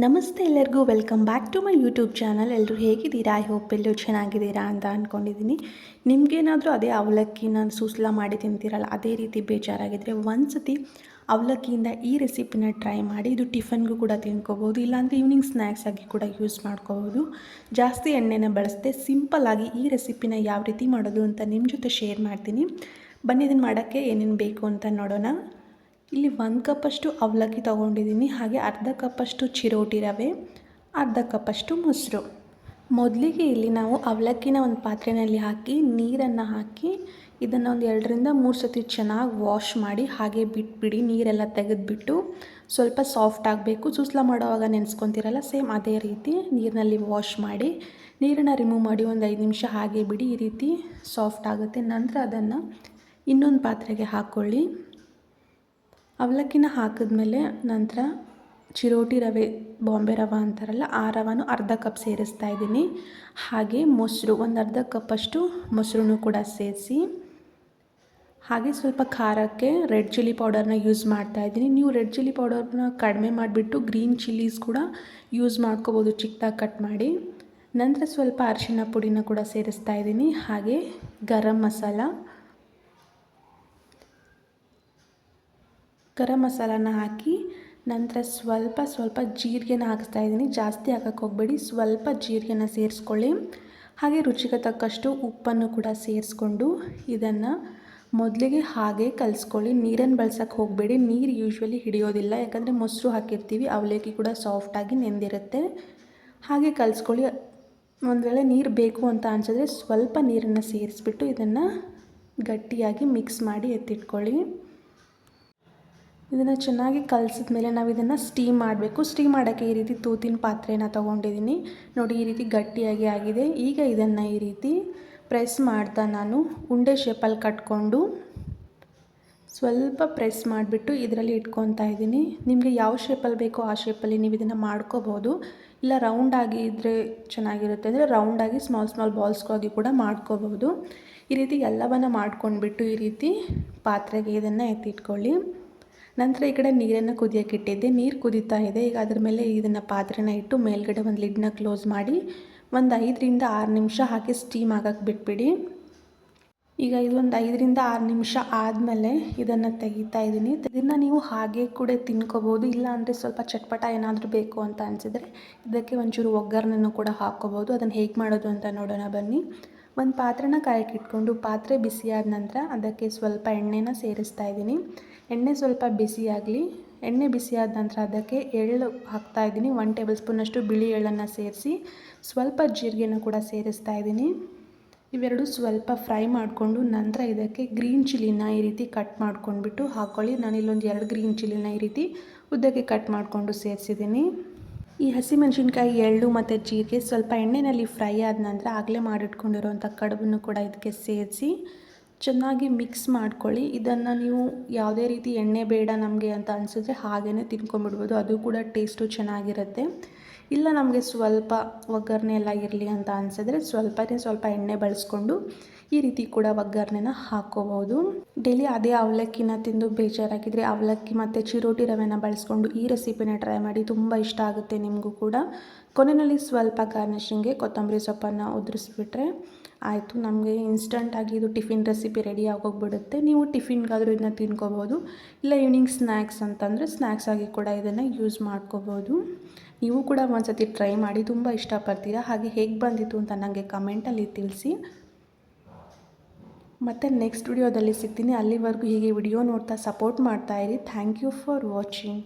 ನಮಸ್ತೆ ಎಲ್ಲರಿಗೂ welcome back to my YouTube channel. ಎಲ್ಲರೂ ಹೇಗಿದ್ದೀರಾ? ಐ ಹೋಪ್ ಎಲ್ಲರೂ ಚೆನ್ನಾಗಿದ್ದೀರಾ ಅಂತ ಅಂದ್ಕೊಂಡಿದ್ದೀನಿ. ನಿಮಗೇನಾದರೂ ಅದೇ ಅವಲಕ್ಕಿನ ಸೂಸ್ಲ ಮಾಡಿ ತಿಂತೀರಲ್ಲ, ಅದೇ ರೀತಿ ಬೇಜಾರಾಗಿದ್ದರೆ ಒಂದು ಸತಿ ಅವಲಕ್ಕಿಯಿಂದ ಈ ರೆಸಿಪಿನ ಟ್ರೈ ಮಾಡಿ. ಇದು ಟಿಫನ್ಗೂ ಕೂಡ ತಿನ್ಕೋಬೋದು, ಇಲ್ಲಾಂದರೆ ಈವ್ನಿಂಗ್ ಸ್ನ್ಯಾಕ್ಸ್ ಆಗಿ ಕೂಡ ಯೂಸ್ ಮಾಡ್ಕೋಬೋದು. ಜಾಸ್ತಿ ಎಣ್ಣೆನ ಬಳಸದೆ ಸಿಂಪಲ್ಲಾಗಿ ಈ ರೆಸಿಪಿನ ಯಾವ ರೀತಿ ಮಾಡೋದು ಅಂತ ನಿಮ್ಮ ಜೊತೆ ಶೇರ್ ಮಾಡ್ತೀನಿ. ಬನ್ನಿ ಇದನ್ನು ಮಾಡೋಕ್ಕೆ ಏನೇನು ಬೇಕು ಅಂತ ನೋಡೋಣ. ಇಲ್ಲಿ 1 ಕಪ್ಪಷ್ಟು ಅವಲಕ್ಕಿ ತೊಗೊಂಡಿದ್ದೀನಿ, ಹಾಗೆ ಅರ್ಧ ಕಪ್ಪಷ್ಟು ಚಿರೋಟಿ ರವೆ, ಅರ್ಧ ಕಪ್ಪಷ್ಟು ಮೊಸರು. ಮೊದಲಿಗೆ ಇಲ್ಲಿ ನಾವು ಅವಲಕ್ಕಿನ ಒಂದು ಪಾತ್ರೆಯಲ್ಲಿ ಹಾಕಿ ನೀರನ್ನು ಹಾಕಿ ಇದನ್ನು ಒಂದು 2 ರಿಂದ 3 ಸತಿ ಚೆನ್ನಾಗಿ ವಾಶ್ ಮಾಡಿ ಹಾಗೆ ಬಿಟ್ಬಿಡಿ. ನೀರೆಲ್ಲ ತೆಗೆದುಬಿಟ್ಟು ಸ್ವಲ್ಪ ಸಾಫ್ಟ್ ಆಗಬೇಕು. ಸೂಸ್ಲ ಮಾಡೋವಾಗ ನೆನೆಸ್ಕೊತಿರಲ್ಲ, ಸೇಮ್ ಅದೇ ರೀತಿ ನೀರಿನಲ್ಲಿ ವಾಶ್ ಮಾಡಿ ನೀರನ್ನು ರಿಮೂವ್ ಮಾಡಿ ಒಂದು 5 ನಿಮಿಷ ಹಾಗೆ ಬಿಡಿ. ಈ ರೀತಿ ಸಾಫ್ಟ್ ಆಗುತ್ತೆ. ನಂತರ ಅದನ್ನು ಇನ್ನೊಂದು ಪಾತ್ರೆಗೆ ಹಾಕ್ಕೊಳ್ಳಿ. ಅವಲಕ್ಕಿನ ಹಾಕಿದ್ಮೇಲೆ ನಂತರ ಚಿರೋಟಿ ರವೆ, ಬಾಂಬೆ ರವೆ ಅಂತಾರಲ್ಲ, ಆ ರವೆನೂ ಅರ್ಧ ಕಪ್ ಸೇರಿಸ್ತಾ ಇದ್ದೀನಿ. ಹಾಗೆ ಮೊಸರು, ಒಂದು ಅರ್ಧ ಕಪ್ಪಷ್ಟು ಮೊಸರು ಕೂಡ ಸೇರಿಸಿ, ಹಾಗೆ ಸ್ವಲ್ಪ ಖಾರಕ್ಕೆ ರೆಡ್ ಚಿಲ್ಲಿ ಪೌಡರ್ನ ಯೂಸ್ ಮಾಡ್ತಾಯಿದ್ದೀನಿ. ನೀವು ರೆಡ್ ಚಿಲ್ಲಿ ಪೌಡರ್ನ ಕಡಿಮೆ ಮಾಡಿಬಿಟ್ಟು ಗ್ರೀನ್ ಚಿಲ್ಲೀಸ್ ಕೂಡ ಯೂಸ್ ಮಾಡ್ಕೋಬೋದು, ಚಿಕ್ಕದಾಗಿ ಕಟ್ ಮಾಡಿ. ನಂತರ ಸ್ವಲ್ಪ ಅರಿಶಿನ ಪುಡಿನ ಕೂಡ ಸೇರಿಸ್ತಾ ಇದ್ದೀನಿ, ಹಾಗೆ ಗರಂ ಮಸಾಲನ ಹಾಕಿ ನಂತರ ಸ್ವಲ್ಪ ಜೀರಿಗೆನ ಹಾಕ್ತಾಯಿದ್ದೀನಿ. ಜಾಸ್ತಿ ಹಾಕಕ್ಕೆ ಹೋಗಬೇಡಿ, ಸ್ವಲ್ಪ ಜೀರಿಗೆನ ಸೇರಿಸ್ಕೊಳ್ಳಿ. ಹಾಗೆ ರುಚಿಗೆ ತಕ್ಕಷ್ಟು ಉಪ್ಪನ್ನು ಕೂಡ ಸೇರಿಸ್ಕೊಂಡು ಇದನ್ನು ಮೊದಲಿಗೆ ಹಾಗೆ ಕಲಿಸ್ಕೊಳ್ಳಿ. ನೀರನ್ನು ಬಳಸೋಕ್ಕೆ ಹೋಗಬೇಡಿ, ನೀರು ಯೂಶ್ವಲಿ ಹಿಡಿಯೋದಿಲ್ಲ, ಯಾಕಂದರೆ ಮೊಸರು ಹಾಕಿರ್ತೀವಿ, ಅವಲಕ್ಕಿ ಕೂಡ ಸಾಫ್ಟಾಗಿ ನೆಂದಿರುತ್ತೆ. ಹಾಗೆ ಕಲಿಸ್ಕೊಳ್ಳಿ. ಒಂದು ವೇಳೆ ನೀರು ಬೇಕು ಅಂತ ಅನಿಸಿದ್ರೆ ಸ್ವಲ್ಪ ನೀರನ್ನು ಸೇರಿಸ್ಬಿಟ್ಟು ಇದನ್ನು ಗಟ್ಟಿಯಾಗಿ ಮಿಕ್ಸ್ ಮಾಡಿ ಎತ್ತಿಟ್ಕೊಳ್ಳಿ. ಇದನ್ನು ಚೆನ್ನಾಗಿ ಕಲಸಿದ ಮೇಲೆ ನಾವು ಇದನ್ನು ಸ್ಟೀಮ್ ಮಾಡಬೇಕು. ಸ್ಟೀಮ್ ಮಾಡೋಕ್ಕೆ ಈ ರೀತಿ ತೂತಿನ ಪಾತ್ರೆನ ತೊಗೊಂಡಿದ್ದೀನಿ. ನೋಡಿ, ಈ ರೀತಿ ಗಟ್ಟಿಯಾಗಿ ಆಗಿದೆ. ಈಗ ಇದನ್ನು ಈ ರೀತಿ ಪ್ರೆಸ್ ಮಾಡ್ತಾ ನಾನು ಉಂಡೆ ಶೇಪಲ್ಲಿ ಕಟ್ಕೊಂಡು ಸ್ವಲ್ಪ ಪ್ರೆಸ್ ಮಾಡಿಬಿಟ್ಟು ಇದರಲ್ಲಿ ಇಟ್ಕೊತಾ ಇದ್ದೀನಿ. ನಿಮಗೆ ಯಾವ ಶೇಪಲ್ಲಿ ಬೇಕೋ ಆ ಶೇಪಲ್ಲಿ ನೀವು ಇದನ್ನು ಮಾಡ್ಕೋಬೋದು. ಇಲ್ಲ ರೌಂಡಾಗಿ ಇದ್ದರೆ ಚೆನ್ನಾಗಿರುತ್ತೆ ಅಂದರೆ ರೌಂಡಾಗಿ ಸ್ಮಾಲ್ ಬಾಲ್ಸ್ಗಾಗಿ ಕೂಡ ಮಾಡ್ಕೋಬೋದು. ಈ ರೀತಿ ಎಲ್ಲವನ್ನು ಮಾಡ್ಕೊಂಡ್ಬಿಟ್ಟು ಈ ರೀತಿ ಪಾತ್ರೆಗೆ ಇದನ್ನು ಎತ್ತಿಟ್ಕೊಳ್ಳಿ. ನಂತರ ಈ ಕಡೆ ನೀರನ್ನು ಕುದಿಯೋಕೆ ಇಟ್ಟಿದ್ದೆ. ನೀರು ಕುದೀತಾ ಇದೆ. ಈಗ ಅದ್ರ ಮೇಲೆ ಇದನ್ನು ಪಾತ್ರೆನ ಇಟ್ಟು ಮೇಲ್ಗಡೆ ಒಂದು ಲಿಡ್ನ ಕ್ಲೋಸ್ ಮಾಡಿ ಒಂದು 5 ರಿಂದ 6 ನಿಮಿಷ ಹಾಕಿ ಸ್ಟೀಮ್ ಆಗೋಕ್ಕೆ ಬಿಟ್ಬಿಡಿ. ಈಗ ಇದೊಂದು 5 ರಿಂದ 6 ನಿಮಿಷ ಆದಮೇಲೆ ಇದನ್ನು ತೆಗಿತಾ ಇದ್ದೀನಿ. ಇದನ್ನು ನೀವು ಹಾಗೆ ಕೂಡ ತಿನ್ಕೋಬೋದು, ಇಲ್ಲ ಅಂದರೆ ಸ್ವಲ್ಪ ಚಟ್ಪಟ ಏನಾದರೂ ಬೇಕು ಅಂತ ಅನಿಸಿದರೆ ಇದಕ್ಕೆ ಒಂಚೂರು ಒಗ್ಗರಣೆನೂ ಕೂಡ ಹಾಕ್ಕೋಬೋದು. ಅದನ್ನು ಹೇಗೆ ಮಾಡೋದು ಅಂತ ನೋಡೋಣ ಬನ್ನಿ. ಒಂದು ಪಾತ್ರೆನ ಕಾಯಕ್ಕೆ ಇಟ್ಕೊಂಡು ಪಾತ್ರೆ ಬಿಸಿಯಾದ ನಂತರ ಅದಕ್ಕೆ ಸ್ವಲ್ಪ ಎಣ್ಣೆನ ಸೇರಿಸ್ತಾ ಇದ್ದೀನಿ. ಎಣ್ಣೆ ಸ್ವಲ್ಪ ಬಿಸಿಯಾಗಲಿ. ಎಣ್ಣೆ ಬಿಸಿಯಾದ ನಂತರ ಅದಕ್ಕೆ ಎಳ್ಳು ಹಾಕ್ತಾಯಿದ್ದೀನಿ. 1 ಟೇಬಲ್ ಸ್ಪೂನಷ್ಟು ಬಿಳಿ ಎಳ್ಳನ್ನು ಸೇರಿಸಿ ಸ್ವಲ್ಪ ಜೀರಿಗೆನ ಕೂಡ ಸೇರಿಸ್ತಾ ಇದ್ದೀನಿ. ಇವೆರಡು ಸ್ವಲ್ಪ ಫ್ರೈ ಮಾಡಿಕೊಂಡು ನಂತರ ಇದಕ್ಕೆ ಗ್ರೀನ್ ಚಿಲ್ಲಿನ ಈ ರೀತಿ ಕಟ್ ಮಾಡ್ಕೊಂಡ್ಬಿಟ್ಟು ಹಾಕ್ಕೊಳ್ಳಿ. ನಾನಿಲ್ಲೊಂದು 2 ಗ್ರೀನ್ ಚಿಲ್ಲಿನ ಈ ರೀತಿ ಉದ್ದಕ್ಕೆ ಕಟ್ ಮಾಡಿಕೊಂಡು ಸೇರಿಸಿದ್ದೀನಿ. ಈ ಹಸಿಮೆಣಸಿನ್ಕಾಯಿ, ಎಳ್ಳು ಮತ್ತು ಜೀರಿಗೆ ಸ್ವಲ್ಪ ಎಣ್ಣೆಯಲ್ಲಿ ಫ್ರೈ ಆದ ನಂತರ ಆಗಲೇ ಮಾಡಿಟ್ಕೊಂಡಿರೋಂಥ ಕಡುಬನ್ನು ಕೂಡ ಇದಕ್ಕೆ ಸೇರಿಸಿ ಚೆನ್ನಾಗಿ ಮಿಕ್ಸ್ ಮಾಡ್ಕೊಳ್ಳಿ. ಇದನ್ನು ನೀವು ಯಾವುದೇ ರೀತಿ ಎಣ್ಣೆ ಬೇಡ ನಮಗೆ ಅಂತ ಅನಿಸಿದ್ರೆ ಹಾಗೇ ತಿನ್ಕೊಂಬಿಡ್ಬೋದು, ಅದು ಕೂಡ ಟೇಸ್ಟು ಚೆನ್ನಾಗಿರುತ್ತೆ. ಇಲ್ಲ ನಮಗೆ ಸ್ವಲ್ಪ ಒಗ್ಗರಣೆ ಎಲ್ಲ ಇರಲಿ ಅಂತ ಅನಿಸಿದ್ರೆ ಸ್ವಲ್ಪ ಎಣ್ಣೆ ಬಳಸ್ಕೊಂಡು ಈ ರೀತಿ ಕೂಡ ಒಗ್ಗರಣೆನ ಹಾಕ್ಕೋಬೋದು. ಡೈಲಿ ಅದೇ ಅವಲಕ್ಕಿನ ತಿಂದು ಬೇಜಾರಾಗಿದ್ದರೆ ಅವಲಕ್ಕಿ ಮತ್ತು ಚಿರೋಟಿ ರವೆನ ಬಳಸ್ಕೊಂಡು ಈ ರೆಸಿಪಿನ ಟ್ರೈ ಮಾಡಿ, ತುಂಬ ಇಷ್ಟ ಆಗುತ್ತೆ ನಿಮಗೂ ಕೂಡ. ಕೊನೆಯಲ್ಲಿ ಸ್ವಲ್ಪ ಗಾರ್ನಿಷಿಂಗ್ಗೆ ಕೊತ್ತಂಬರಿ ಸೊಪ್ಪನ್ನು ಉದುರಿಸ್ಬಿಟ್ರೆ ಆಯಿತು. ನಮಗೆ ಇನ್ಸ್ಟಂಟಾಗಿ ಇದು ಟಿಫಿನ್ ರೆಸಿಪಿ ರೆಡಿ ಆಗೋಗ್ಬಿಡುತ್ತೆ. ನೀವು ಟಿಫಿನ್ಗಾದರೂ ಇದನ್ನ ತಿನ್ಕೋಬೋದು, ಇಲ್ಲ ಈವ್ನಿಂಗ್ ಸ್ನ್ಯಾಕ್ಸ್ ಅಂತಂದರೆ ಸ್ನ್ಯಾಕ್ಸ್ ಆಗಿ ಕೂಡ ಇದನ್ನು ಯೂಸ್ ಮಾಡ್ಕೋಬೋದು. ನೀವು ಕೂಡ ಒಂದು ಸತಿ ಟ್ರೈ ಮಾಡಿ, ತುಂಬ ಇಷ್ಟಪಡ್ತೀರಾ. ಹಾಗೆ ಹೇಗೆ ಬಂದಿತ್ತು ಅಂತ ನನಗೆ ಕಮೆಂಟಲ್ಲಿ ತಿಳಿಸಿ. ಮತ್ತು ನೆಕ್ಸ್ಟ್ ವಿಡಿಯೋದಲ್ಲಿ ಸಿಗ್ತೀನಿ. ಅಲ್ಲಿವರೆಗೂ ಹೀಗೆ ವಿಡಿಯೋ ನೋಡ್ತಾ ಸಪೋರ್ಟ್ ಮಾಡ್ತಾಯಿರಿ. Thank you for watching.